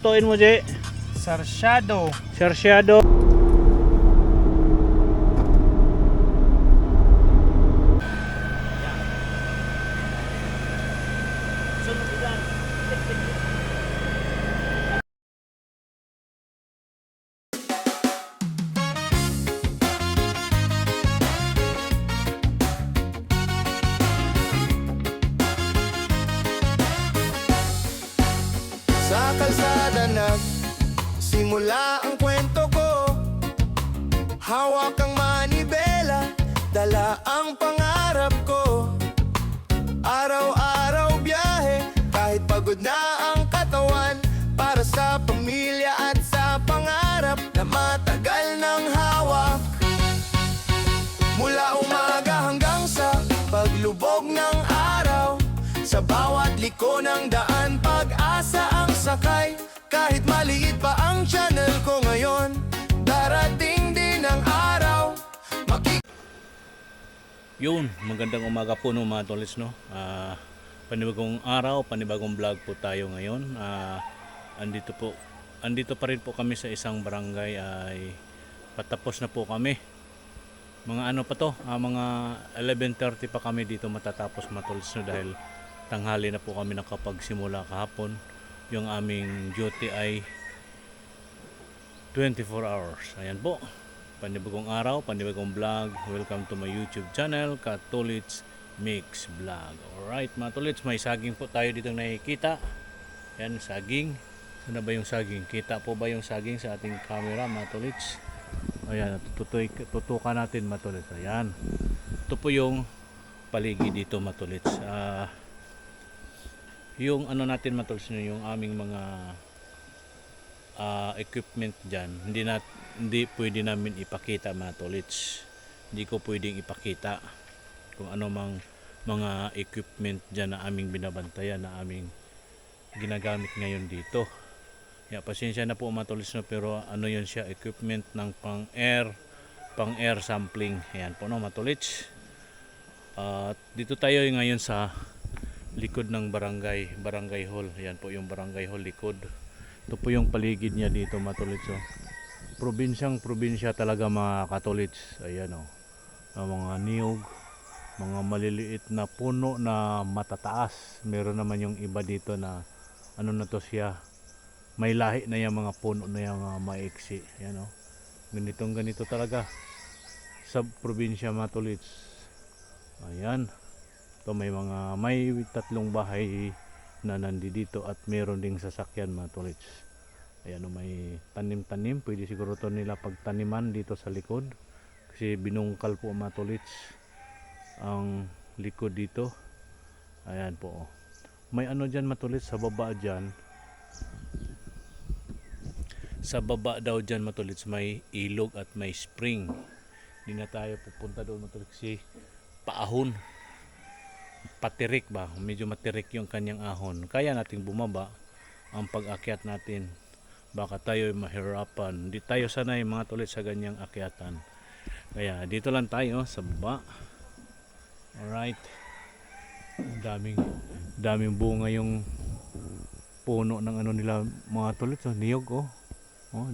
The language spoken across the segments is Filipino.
Tuin mo, Jay. Sarsyado. Sarsyado. Sa kalsada simula ang kwento ko. Hawak ang manibela, dala ang pangarap ko. Araw-araw biyahe, kahit pagod na ang katawan, para sa pamilya at sa pangarap na matagal ng hawak. Mula umaga hanggang sa paglubog ng araw, sa bawat liko ng daan, pag-asa ang sakay. Kahit maliit pa ang channel ko ngayon, darating din ang araw. Yun, magandang umaga po no mga tolis, no. Panibagong araw, panibagong vlog po tayo ngayon. Andito pa rin po kami sa isang barangay, ay patapos na po kami. Mga ano pa to, mga 11:30 pa kami dito matatapos mga tolis, no, dahil tanghali na po kami nakapagsimula kahapon. Yung aming duty ay 24 hours. Ayan po, panibagong araw, panibagong vlog. Welcome to my YouTube channel, Katulits Mix Vlog. Alright mga tulits, may saging po tayo dito nakikita. Ayan, saging. Sana ba yung saging? Kita po ba yung saging sa ating camera mga tulits? Ayan, tutukan natin mga tulits. Ayan, ito po yung paligid dito mga tulits. Yung ano natin matulsin, yung aming mga equipment dyan, hindi pwede namin ipakita mga tolits. Hindi ko pwedeng ipakita kung ano mang mga equipment dyan na aming binabantayan, na aming ginagamit ngayon dito. Kaya pasensya na po mga tolits, no, pero ano yun siya, equipment ng pang air sampling. Ayan po no mga tolits. Dito tayo ngayon sa likod ng barangay hall. Ayan po yung barangay hall likod. Ito po yung paligid niya dito mga tolits, oh. Probinsya talaga mga katolits. Ayan oh, mga niyog, mga maliliit na puno na matataas. Meron naman yung iba dito na ano na to siya, may lahi na yung mga puno na yung maiksi. Ayan oh, ganito talaga sa probinsya mga tolits. Ayan. So may tatlong bahay na nandito at meron ding sasakyan mga tolits. Ayan, may tanim-tanim, pwede siguro to nila pagtaniman dito sa likod, kasi binungkal po mga tolits ang likod dito. Ayan po, may ano dyan mga tolits sa baba dyan. Sa baba daw dyan mga tolits, may ilog at may spring. Hindi na tayo pupunta doon mga tolits kasi paahon, patirik ba, medyo matirik yung kanyang ahon. Kaya nating bumaba. Ang pag-akyat natin, baka tayo mahirapan. Hindi tayo sanay mga tulit sa ganyang akyatan, kaya dito lang tayo sa baba. Alright, daming bunga yung puno ng ano nila mga tulit, oh, niyog oh.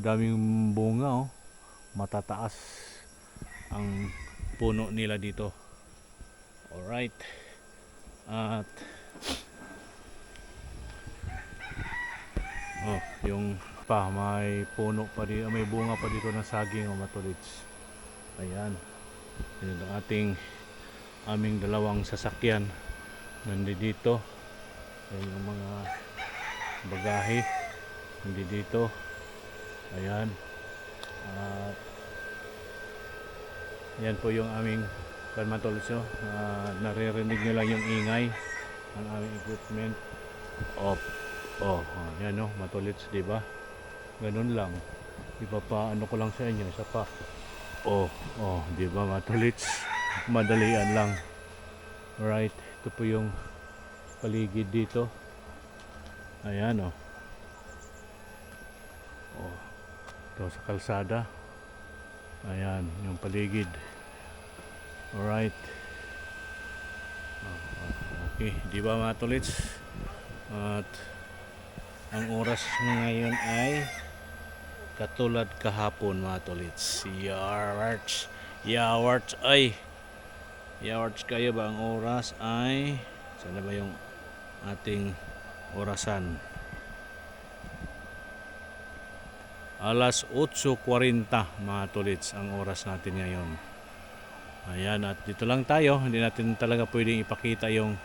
Daming bunga oh, matataas ang puno nila dito. Alright, at yung may puno pa dito, may bunga pa dito ng saging o matulits. Ayan, yun ang aming dalawang sasakyan nandito. Ayan yung mga bagahe nandito. Ayan, at yan po yung aming matulits, no? Naririnig nyo lang yung ingay ng aming equipment. Yan no, matulits, di ba? Ganun lang. Iba pa ano ko lang sa inyo, isa pa. Di ba matulits? Madalian lang. Alright, ito po yung paligid dito. Ayan oh. Ito sa kalsada. Ayan, yung paligid. Alright. Okay, di ba mga tolits? At Ang oras ngayon ay katulad kahapon mga tolits. Yawarts ay yawarts kayo ba? Ang oras ay sana ba yung ating orasan? Alas 8:40 mga tolits ang oras natin ngayon. Ayan, at dito lang tayo. Hindi natin talaga pwedeng ipakita yung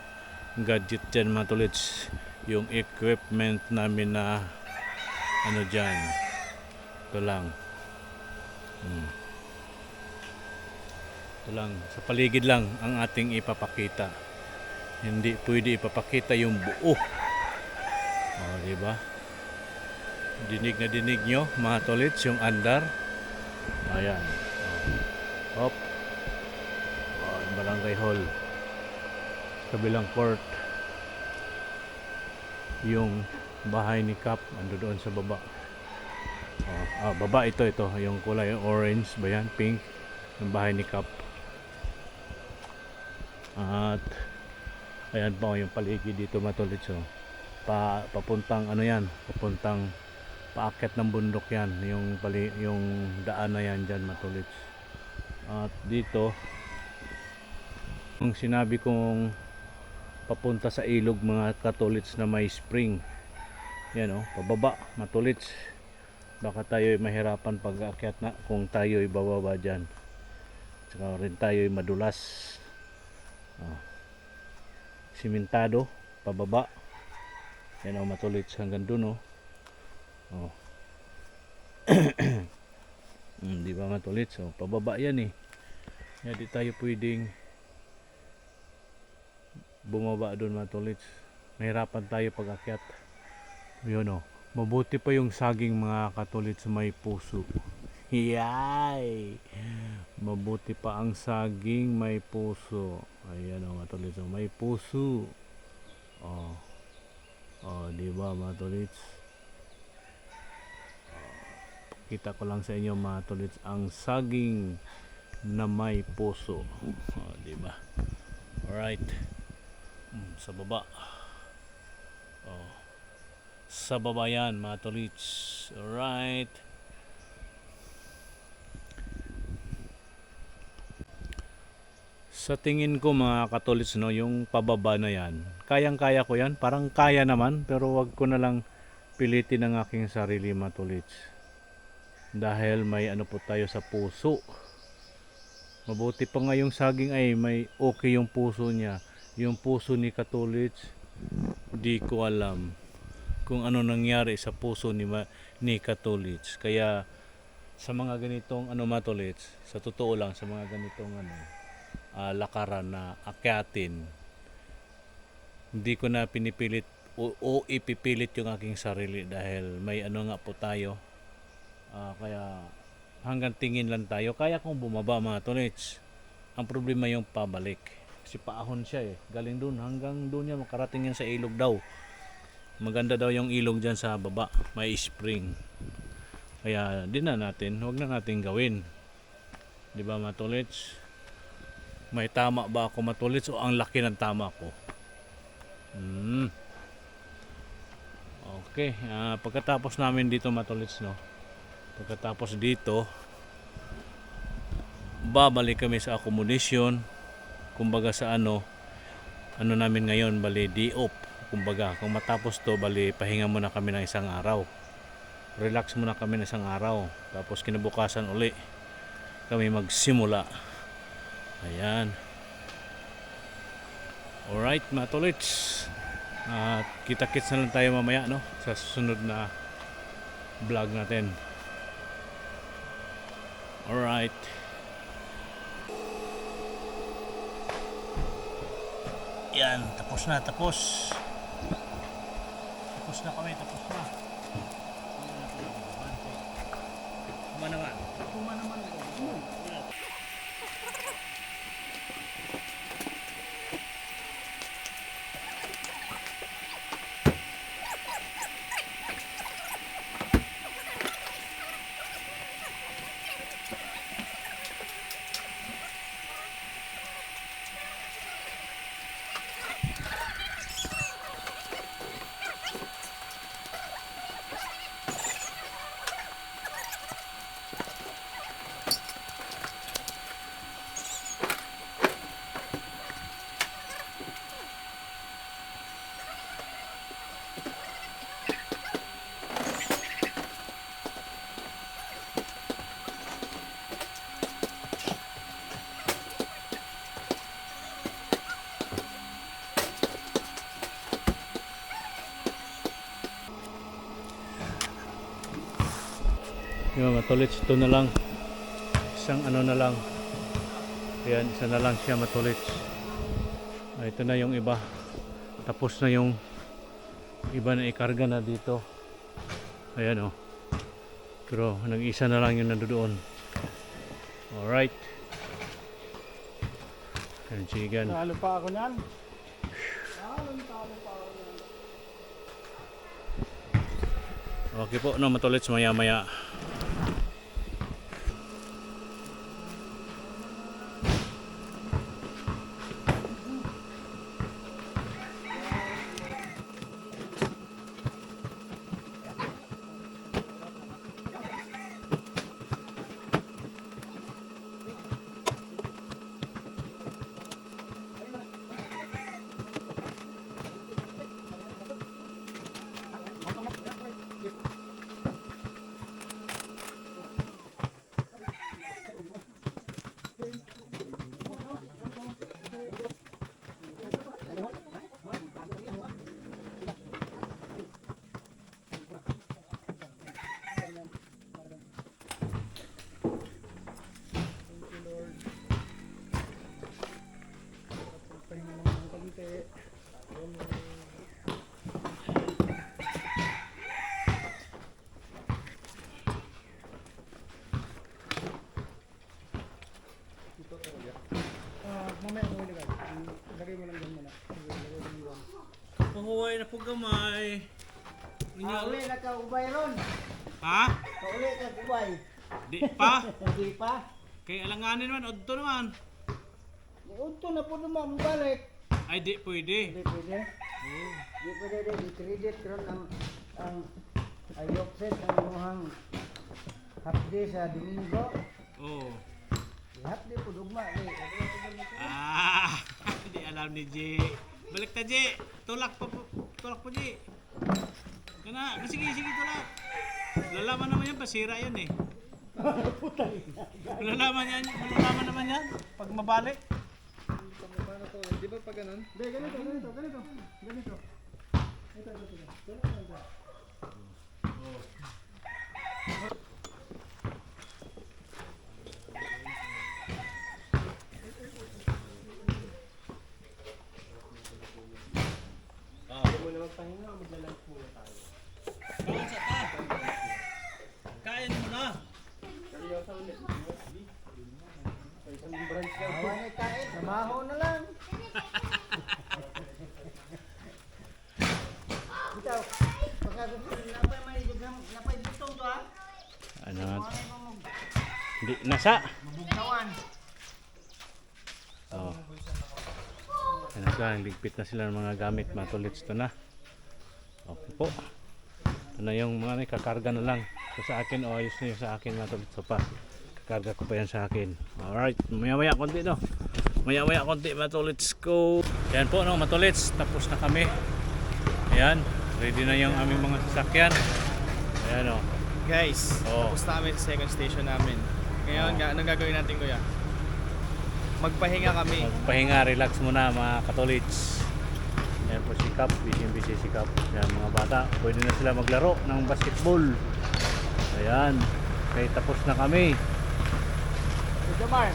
gadget dyan mga tolits. Yung equipment namin na ano dyan. Ito lang. Ito lang. Sa paligid lang ang ating ipapakita. Hindi pwede ipapakita yung buo. O, diba? Dinig na dinig nyo mga tolits yung andar. Ayan. Hop. Barangay Hall. Kabilang court. Yung bahay ni Cap ando doon sa baba. Baba ito yung kulay yung orange ba yan, pink, yung bahay ni Cap. At ayan pa yung paligid dito matulit, so papuntang ano yan, papuntang paakyat ng bundok yan, yung daan na yan dyan matulit. At dito kung sinabi kong papunta sa ilog mga katolits na may spring, yan pababa matulits, baka tayo ay mahirapan pag aakyat na kung tayo ay bababa dyan, saka rin tayo ay madulas. Simentado pababa yan matulits hanggang dun di ba matulits, pababa yan hindi tayo pwedeng bumaba doon matulits, mahirapan tayo pag akyat. Yun mabuti pa yung saging mga katulits may puso. Yay! Mabuti pa ang saging may puso. Ayan matulits, may puso. Di ba matulits? Kita ko lang sa inyo matulits ang saging na may puso. Di ba? Alright. Sa baba. Sa baba yan mga tolits. Alright. Sa tingin ko mga katolits yung pababa na yan, kayang-kaya ko yan. Parang kaya naman, pero wag ko na lang pilitin ang aking sarili mga tolits. Dahil may ano po tayo sa puso. Mabuti pa nga yung saging ay may okay yung puso niya. Yung puso ni katolits, di ko alam kung ano nangyari sa puso ni katolits. Kaya sa mga ganitong matolits, sa totoo lang sa mga ganitong lakaran na akyatin, hindi ko na pinipilit o ipipilit yung aking sarili dahil may nga po tayo. Kaya hanggang tingin lang tayo. Kaya kung bumaba mga tolits, ang problema yung pabalik. Kasi paahon siya galing dun hanggang dun yan, makarating yan sa ilog daw. Maganda daw yung ilog dyan sa baba, may spring. Kaya wag na natin gawin. Di ba matulits? May tama ba ako matulits o ang laki ng tama ko? Okay, pagkatapos namin dito matulits pagkatapos dito babalik kami sa accommodation. Kumbaga sa ano namin ngayon, bali di-op. Kumbaga kung matapos to, bali pahinga muna kami ng isang araw, relax muna kami ng isang araw, tapos kinabukasan uli kami magsimula. Ayan. Alright mga tolits, kita-kits na lang tayo mamaya sa susunod na vlog natin. Alright. Yan, tapos na kami, tapos na. Kumanaman. Yung mga tolits, ito na lang. Isang ano na lang. Ayan, isa na lang siya matulits. Ito na yung iba. Tapos na yung iba na ikarga na dito. Ayan oh. Pero nag-isa na lang yung nandoon. Alright. Ayan, chigan. Talo pa ako niyan. Okay po, no, matulits maya maya. Mamaya mo ilagay. Lagay mo lang dyan muna. Pahuway na po gamay. Uli na ka ubay ron. Ha? Uli ka ubay. Di pa? Hindi pa. Kay alanganin man, odto naman. Unto na po naman balik. Ay di pwede. Hindi pwede. Hindi pwede din. I-credit ron ang ayokset ang muhang hapde sa Domingo. Oh. Hapde po dugma. Ah, hindi alam ni J. Balik ta J. Tulak po J. Kana, sige tulak. Lalaman naman yan, pasira yan eh. Lalaman naman yan pag mabalik. Di ba pag ganun? Hindi, ganito. Kain mo na. Awan ni kain. Trabaho na lang. Bitaw. Pagkagusto napay manidugang napay ditong to ha. Ano? Hindi nasa. Mabugnawan. Oh. Ano ka, ligpit na sila ng mga gamit, matulits to na. Okay po. Ito na yung mga may kakarga na lang. So sa akin, ayos na yung sa akin, matulits pa. Kakarga ko pa yan sa akin. Alright, maya-maya konti no. Maya-maya konti, matulits ko. Yan po no, matulits. Tapos na kami. Ayan, ready na yung aming mga sasakyan. Ayan o. Guys, Oh. tapos na kami sa second station namin. Ngayon, Oh. anong gagawin natin kuya? Magpahinga kami. Magpahinga, relax muna mga katolits. Yan po si Cap, busy si Cap. Yan mga bata, pwede na sila maglaro ng basketball. Ayan, kaya tapos na kami. Ito Mar.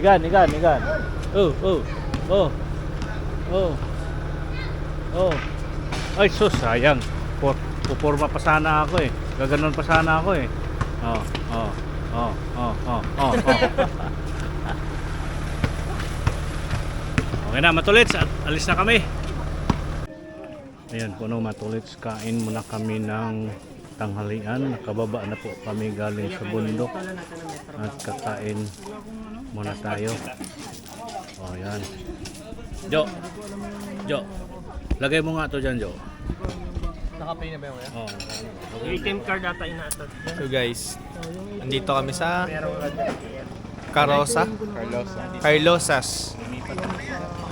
Igan. Oh. Ay sus, sayang. Puporma pa sana ako eh. Gaganon pa sana ako eh. Oh. Okay na, matulits. Alis na kami. Ayan po no, matulits. Kain muna kami ng tanghalian. Nakababa na po kami galing sa bundok. At kakain muna tayo. Oh, yan. Jo. Lagay mo nga to dyan, Jo. Nakapay na ba yung kuya? Oh. ATM card ata inaatod. So guys, andito kami sa Carlosas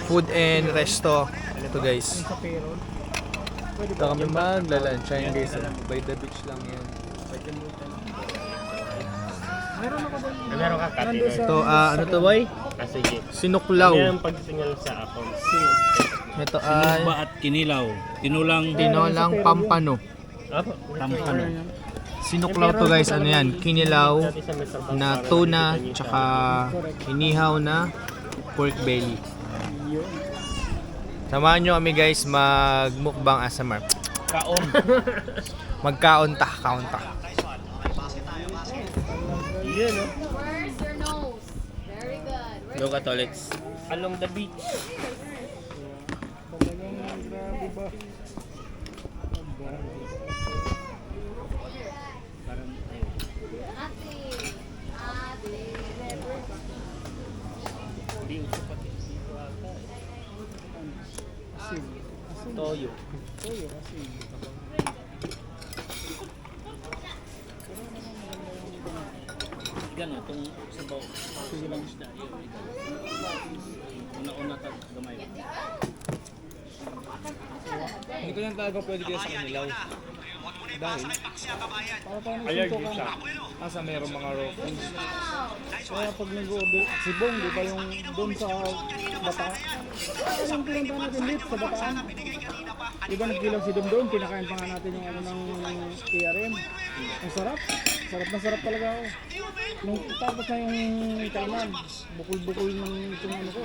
Food and Resto. Ito guys. Ito kami magla-lunch. Ayan guys, by the beach lang yan. Meron ako doon. Meron ka cutting Nandun sa- Ito, ano to boy? sige. Sinuklaw. Yan ang pag-signal sa account. Ito ay Ba at kinilaw. Tinulang tinolang pampano. Apo. tampano. Sinuklaw to guys, ano yan? Kinilaw Dati sa Metro Bank, na parang tuna, nakikita niyo tsaka inihaw na pork belly. Samahan nyo kami guys magmukbang ASMR. Kaon. Magkaon ta, kaon ta. Yun, no? Where's your nose? Very good. Where's Go Catholics. Along the beach. Grabe ba? Ate? Ate. Hindi uso pati. Toyo. Gano itong sabaw. Silang isda. Una-una gamay. Hindi ko lang talaga pwede kaya sa kanilaw. Dahil, Allergic siya. asa mayroong mga raw foods. Kaya pag nag-order, si Bong, di ba yung doon sa Bataan? Yung pinunta natin dito sa Bataan. Di ba nagkilaw si Dom doon, pinakain pa nga natin yung ano ng TRM. Ang sarap. Sarap na sarap talaga ako. Nung tapos na yung kainan, bukol-bukol ng itong ano ko.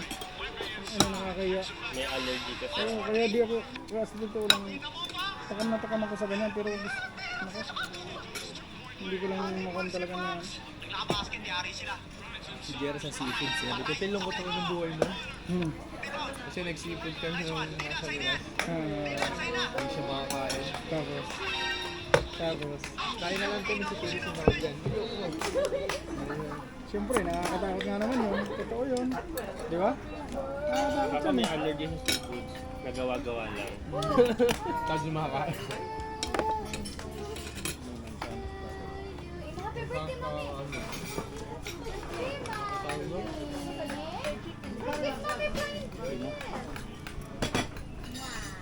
Ano nakakaya. May allergy ka siya. Oo, kaya di ako, kaya sa totoo lang, takam na takam ako sa ganyan, pero nako, hindi ko lang makuha talaga na. Si Jera sa seafood sinabi ko, tilong ko tayo ng buhay mo. Hmm. Kasi nag-seafood kami nung nasa Lilas. Hindi siya makakain. Tapos, Kain na lang kami sa Pilis ng mga dyan. siyempre, nakakatakot nga naman yun. Totoo yun. Di ba? Nakakatakot Baka yun may eh. allergy sa seafood. Nagawa-gawa lang. Tapos yung makakain. Happy birthday, Mami!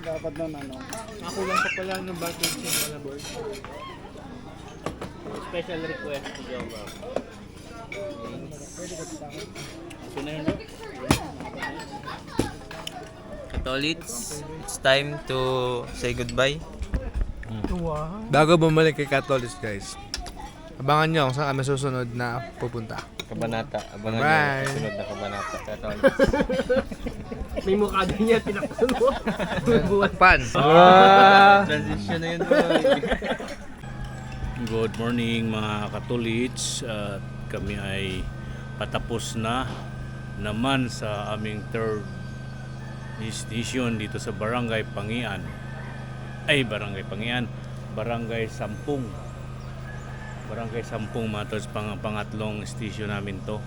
Dapat nun ano. Ako lang pa pala ng battle team pala boy. Special request to Joma. Catholics, it's time to say goodbye. Bago bumalik kay Catholics guys, abangan nyo kung saan kami susunod na pupunta. Kabanata. Abangan Bye. nyo ang sunod na kabanata. Catholics. May mukha din niya, tinakpan mo. Takpan! Transition na yun boy. Good morning mga Katolits. At kami ay patapos na naman sa aming third station dito sa Barangay Pangian. Barangay Sampung. Barangay Sampung mga tol, pangatlong station namin to.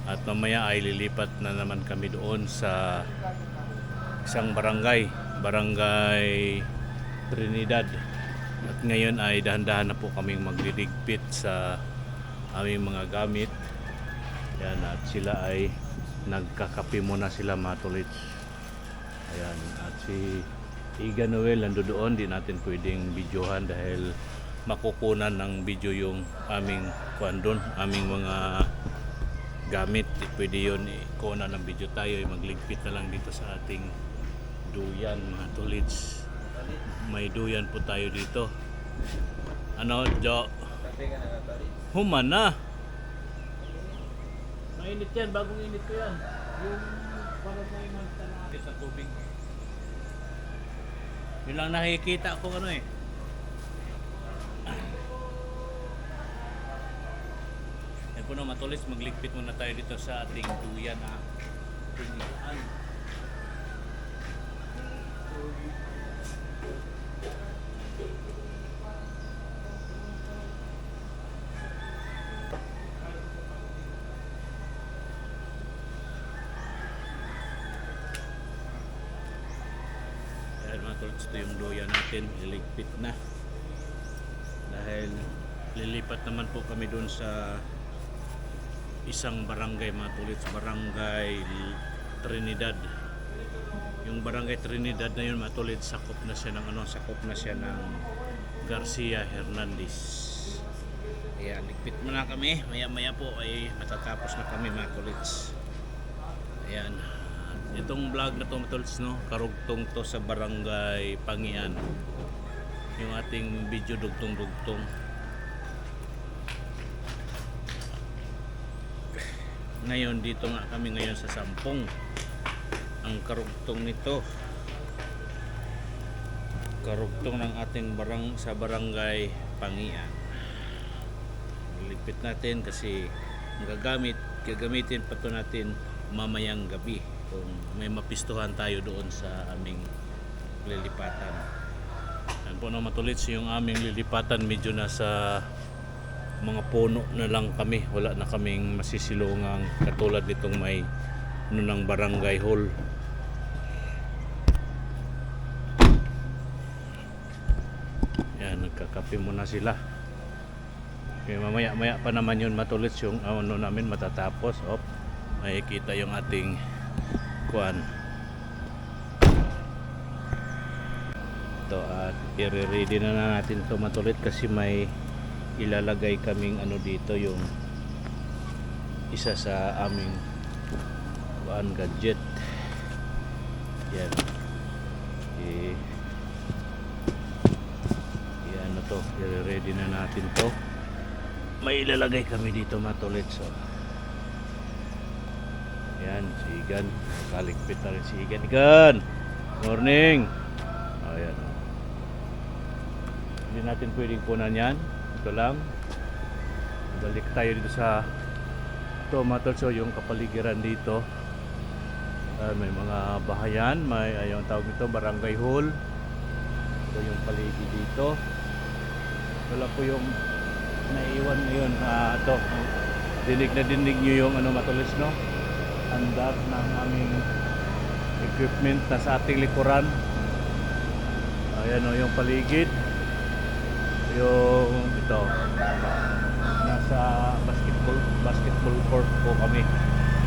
At mamaya ay lilipat na naman kami doon sa isang barangay, Barangay Trinidad. At ngayon ay dahan-dahan na po kaming magliligpit sa aming mga gamit. Yan, at sila ay nagkakape muna sila mga tolits. Ayan, at si Iga Noel nando doon, di natin pwedeng videohan dahil makukunan ng video yung aming kuandon, aming mga gamit. Di pwede yun, ikunan ng video tayo, magligpit na lang dito sa ating duyan mga tolits. May duyan po tayo dito. Ano, Jo? Human na. Mainit yan, bagong init ko yan. Yung para sa yung sa tubig. Yun lang nakikita ko ano eh. Yan po na matulis, magligpit muna tayo dito sa ating duyan na tinihan. Dahil mga tolts, ito yung duyan natin, iligpit na. Dahil lilipat naman po kami doon sa isang barangay mga tolits, Barangay Trinidad. Yung Barangay Trinidad na yun mga tolits, sakop na siya ng Garcia Hernandez. Kaya ligpit muna kami. Maya maya po ay matatapos na kami mga tolits. Ayan. Itong vlog na to mga tolits, no, karugtong to sa barangay Pangian. Yung ating video dugtong-dugtong. Ngayon dito nga kami ngayon sa Sampung. Ang karugtong nito, karugtong ng ating sa barangay Pangian. Ligpit natin kasi gagamitin pa to natin mamayang gabi kung may mapistuhan tayo doon sa aming lilipatan. Yan po na matulits yung aming lilipatan, medyo nasa mga puno na lang kami, wala na kaming masisilungang katulad nitong may ng barangay hall. Yan, nagkakape muna sila. Okay, mamaya pa naman yun matulits yung ano namin matatapos. Makikita yung ating kuan. Ito at i-ready na natin ito matulit kasi may ilalagay kaming ano dito, yung isa sa aming kuan gadget. Yan. Ano to, i-ready na natin to. May ilalagay kami dito matulit. So yan, si Igan. Kaligpit na rin si Igan. Igan! Morning! Ayan. Hindi natin pwedeng kunan yan. Ito lang. Balik tayo dito sa Tomato. So yung kapaligiran dito. May mga bahayan. May ayong tawag nito, barangay hall. Ito yung paligid dito. Wala po yung naiwan ngayon. Ito. Dinig na dinig nyo yung ano matulis, no? Andar ng aming equipment na sa ating likuran. Ayan o yung paligid. Yung ito nasa basketball court po kami.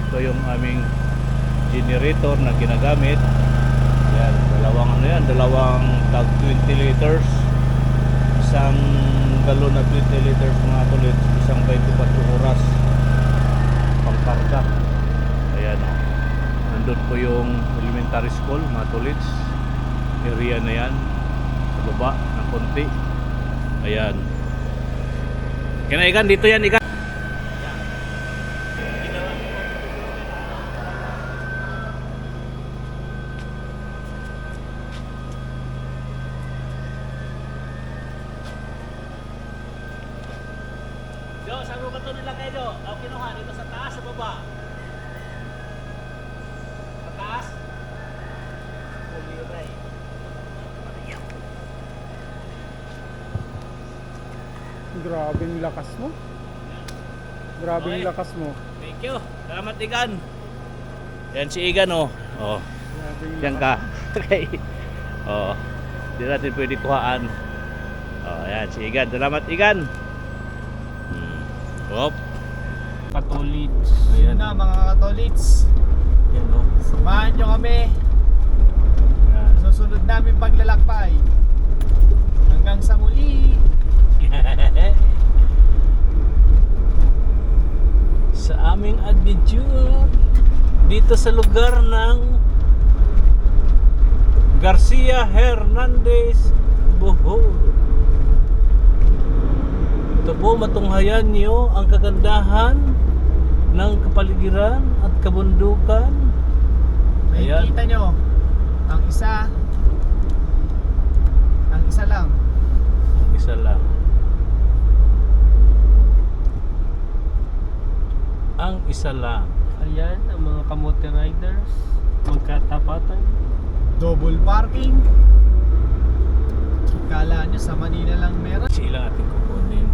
Ito yung aming generator na ginagamit. Yan, dalawang tag 20 liters. Isang galon na 20 liters mga tulit, isang 24 oras pangkarga. Ayan o. Nandun po yung elementary school, mga tulits. Area na yan. Sa baba ng konti. Ayan. Ikan, dito yan, Ikan. Jo, saan mo ba ito nilagay, Jo? Ako kinuha dito sa taas, sa baba. Sa taas. Pumiray. Grabing lakas mo. Grabing Okay. lakas mo. Thank you. Salamat, Igan. Yan si Igan, oh. Oh, Grabing yan lakas. ka. Okay. Oh, hindi natin pwede kuhaan. Oh, yan si Igan. Salamat, Igan. Hop. Katolits. Yun na mga katolits. Yan, oh. Samahan nyo kami. Yan. Susunod namin paglalakbay. Hanggang sa muli. Sa aming adventure dito sa lugar ng Garcia Hernandez, Bohol. Ito po, matunghayan nyo ang kagandahan ng kapaligiran at kabundukan. Ayan. Nakikita nyo, ang isa lang. Ang isa lang. Ang isa lang. Ayan, ang mga kamote riders. Magkatapatan. Double parking. Kala nyo sa Manila lang meron. Sila ating kukunin.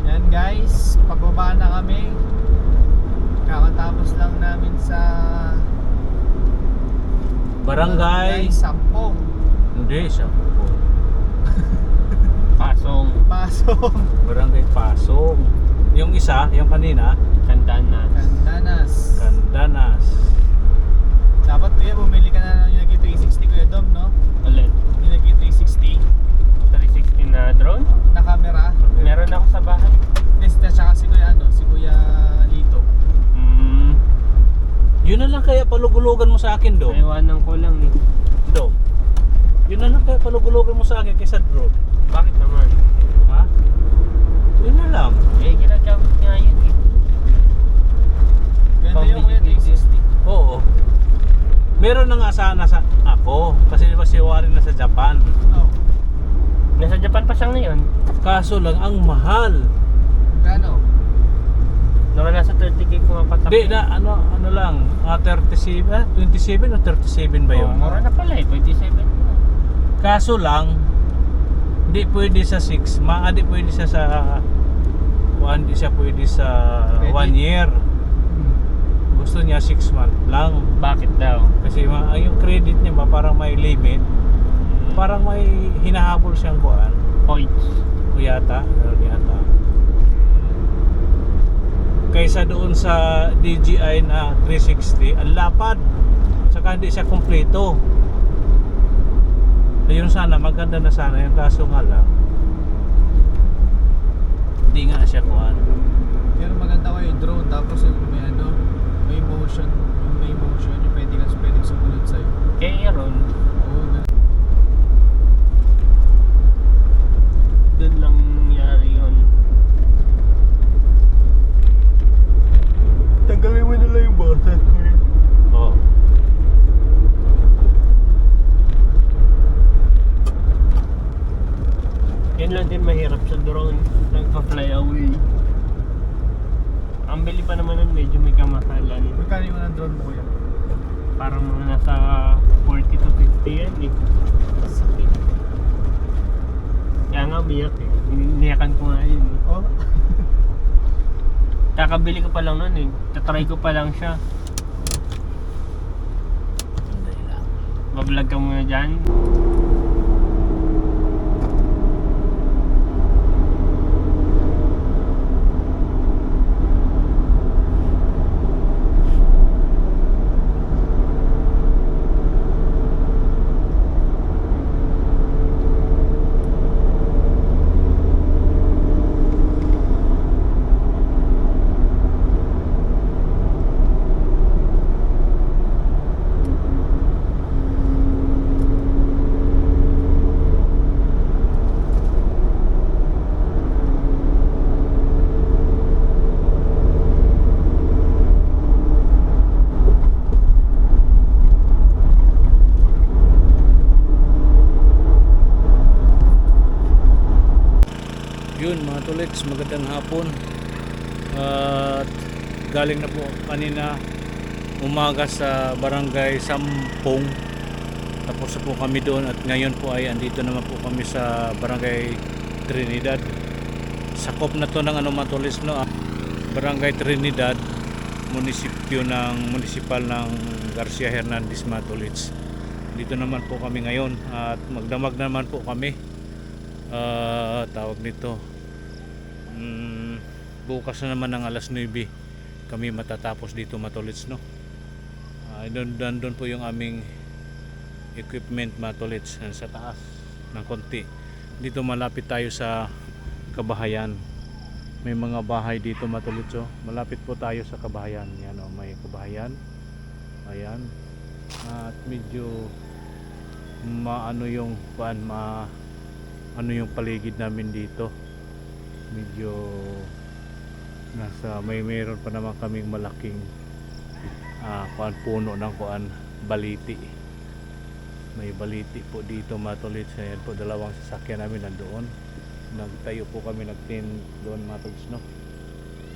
Yan guys, pababa na kami. Kakatapos lang namin sa Barangay. Sampung. Hindi, sa Pasong. Pasong. Barangay Pasong. Yung isa, yung kanina, Kandanas. Candanas. Candanas. Dapat kuya, bumili ka na ng Unagi 360 kuya Dom, no? Ulit. Unagi 360. 360 360 na drone. Na camera. Meron ako sa bahay. Lista siya si Kuya si Kuya Lito. Yun na lang kaya palugulugan mo sa akin, Do. Naiwanan ko lang eh. Do. Yun na lang kaya palugulugan mo sa akin kaysa drone. Bakit naman? Ha? Yun na lang. Eh, ginagamit nga yun eh. Ganda yung Kuya 360. Oo. Meron na nga sana sa ako. Kasi di ba si Warren nasa Japan. Oh. Nasa Japan pa siya ngayon. Kaso lang, ang mahal. Gano? Naka nasa 30k pumapatak. Hindi na, ano lang, 37, 27 o 37 ba yun? Mura na pala eh, 27 na. Kaso lang, hindi pwede sa 6, hindi pwede siya sa, hindi siya pwede sa Pwede. 1 year. Gusto niya 6 month lang. Bakit daw? Kasi yung credit niya ba parang may limit, parang may hinahabol siyang kuan. Points. O yata, meron yata. Kaysa doon sa DJI na 360, ang lapad. Saka hindi siya kumpleto. Ayun sana, maganda na sana yung kaso nga lang. Hindi nga siya kuhan. Pero maganda ko yung drone tapos yung may motion, yung pwedeng sumunod sa'yo. Kay Aaron, Oo, dun lang nangyari yun. tanggalin mo na lang yung bata. Oo. Yan lang din mahirap sa drone. Nagpa-fly away. Ang bili pa naman nun medyo may kamahalan. Magkano yung ng drone mo Kuya? Parang mga nasa 40 to 50 yan eh. Sakit. Kaya nga umiyak eh. Iniyakan ko nga yun eh. Oh. Kakabili ko pa lang nun eh. Tatry ko pa lang siya. Sandali lang. Bablog ka muna dyan. Yun mga tulits, magandang hapon. At galing na po kanina umaga sa barangay Sampong. Tapos na po kami doon at ngayon po ay andito naman po kami sa barangay Trinidad. Sakop na to ng mga tulits, no? Barangay Trinidad, munisipyo ng munisipal ng Garcia Hernandez, mga tulits. Dito naman po kami ngayon at magdamag naman po kami. Tawag nito, bukas na naman ng alas 9 kami matatapos dito, matulits, no? Doon po yung aming equipment, matulits, sa taas ng konti. Dito malapit tayo sa kabahayan, may mga bahay dito, matulits, oh. Malapit po tayo sa kabahayan. Yan, oh, may kabahayan, ayan. At medyo ano yung paligid namin dito, medyo mayroon pa naman kaming malaking puno ng baliti. May baliti po dito, matulit. Ayan po, dalawang sasakyan namin nandoon. Nagtayo po kami, nagtin doon, matulit, no?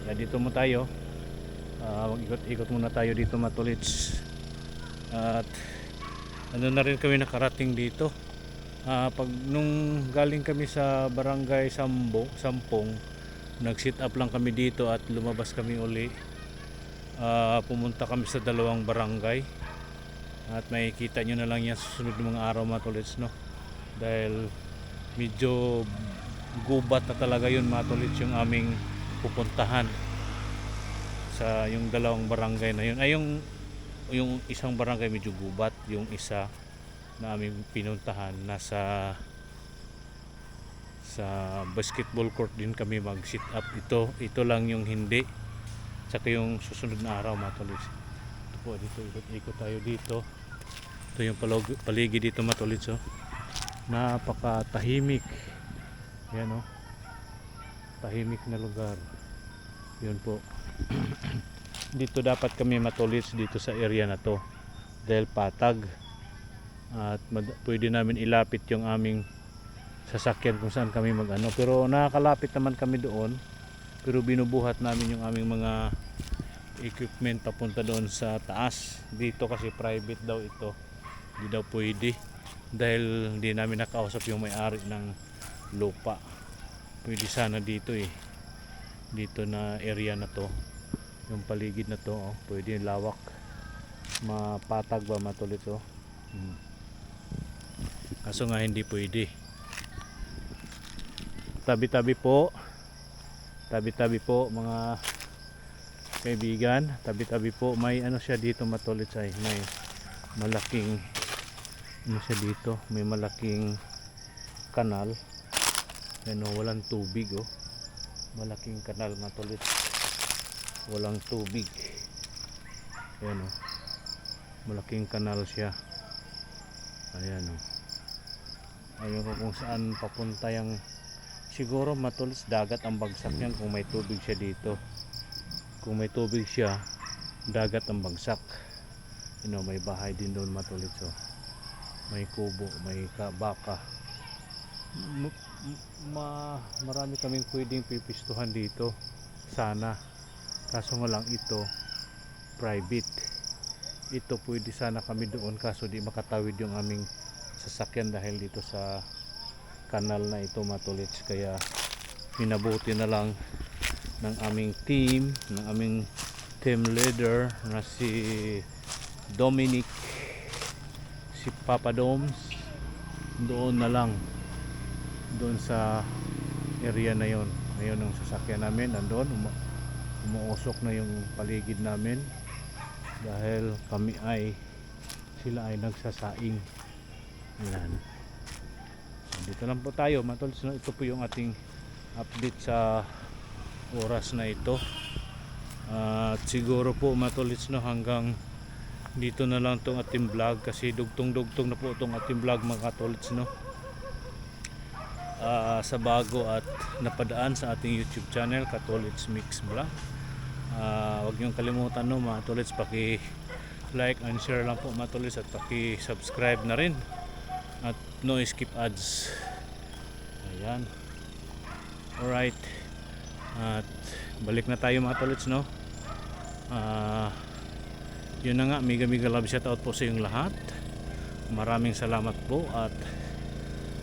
Kaya dito mo tayo, mag-ikot-ikot muna tayo dito, matulit. At ano na rin kami nakarating dito. Pag nung galing kami sa barangay Sampong, nag-sit up lang kami dito at lumabas kami uli. Pumunta kami sa dalawang barangay at makikita nyo na lang yan sa susunod ng mga araw, mga tolits, no? Dahil medyo gubat na talaga yun, mga tolits, yung aming pupuntahan sa yung dalawang barangay na yun. Yung isang barangay medyo gubat, yung isa na aming pinuntahan nasa Sa basketball court din kami mag sit up. Ito lang yung hindi. Tsaka yung susunod na araw mga tolits. Ito po, dito ikot tayo dito. Ito yung paligid dito mga tolits. Oh. Napakatahimik. Yan oh. Tahimik na lugar. Yun po. Dito dapat kami matulits dito sa area na to dahil patag at pwede namin ilapit yung aming sasakyan kung saan kami mag-ano, pero nakakalapit naman kami doon, pero binubuhat namin yung aming mga equipment papunta doon sa taas. Dito kasi private daw ito, hindi daw pwede dahil hindi namin nakausap yung may-ari ng lupa. Pwede sana dito dito na area na to, yung paligid na to, oh, pwede lawak, mapatag ba matulit oh. Kaso nga hindi pwede. Tabi-tabi po mga kaibigan, tabi-tabi po. May ano siya dito matulit ay may malaking ano siya dito, may malaking kanal. Ano, walang tubig oh. Malaking kanal matulit. Walang tubig. Ayan o. Malaking kanal siya. Ayan o. Ayun ko kung saan papunta yung siguro matulis dagat ang bagsak yan kung may tubig siya dito. Kung may tubig siya, dagat ang bagsak. You know, may bahay din doon matulis o. May kubo, may baka. Marami kaming pwedeng pipistuhan dito. Sana. Kaso nga lang ito private. Ito pwede sana kami doon kaso di makatawid yung aming sasakyan dahil dito sa kanal na ito matulits, kaya minabuti na lang ng aming team, ng aming team leader na si Dominic, si Papa Doms, doon na lang doon sa area na yon. Ngayon ang sasakyan namin nandoon, umuusok na yung paligid namin dahil sila ay nagsasaing. Ayan. So, dito lang po tayo matulis, no? Ito po yung ating update sa oras na ito at siguro po matulis, no, hanggang dito na lang tong ating vlog kasi dugtong na po itong ating vlog mga katulits, no. Sa bago at napadaan sa ating YouTube channel Katolits Mix Vlog, huwag niyong kalimutan, no, mga tolits, paki like and share lang po mga tolits at paki subscribe na rin at no skip ads. Ayan, alright, at balik na tayo mga tolits, no. Yun na nga, mega love shout out po sa inyong lahat. Maraming salamat po at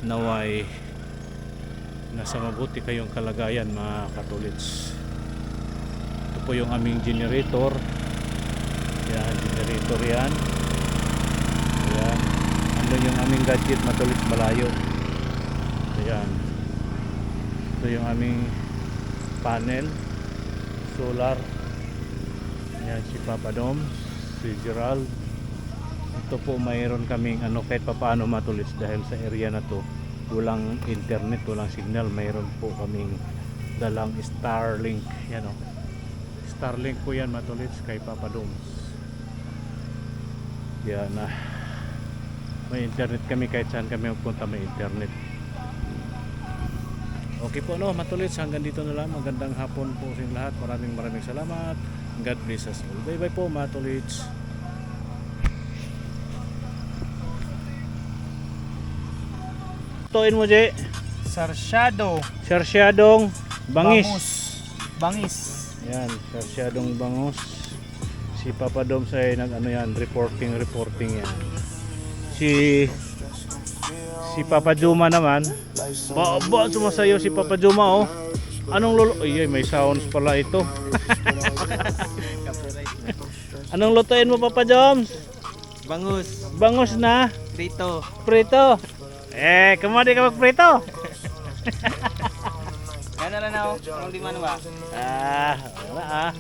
naway nasa mabuti kayong kalagayan mga katolits. Ito po yung aming generator. Yan, generator yan. Ayan. Ano yung aming gadget matulits malayo. Ayan. Ito yung aming panel solar. Ayan si Papa Dom, si Gerald. Ito po mayroon kaming kahit papaano matulits dahil sa area na to walang internet, walang signal. Mayroon po kaming dalang Starlink. Yan o, Starlink po yan matulits kay Papa Doms. Yan na, may internet kami kahit saan kami magpunta, may internet. Okay po, no, matulits, hanggang dito na lang. Magandang hapon po sa inyong lahat. Maraming salamat. God bless us all. Bye bye po matulits. Tuin mo, Je. Sarsyadong bangis. Bangis. Yan, sarsyadong bangus. Si Papa Dom ay reporting yan. Si Papa Juma naman, sumasayo si Papa Juma, oh. Anong lolo? Ay, may sounds pala ito. Anong lutuin mo, Papa Joms? Bangus, Bangus na prito. prito. Kumadi ka magprito. Gana na ako, ang lima na ba? Wala ah.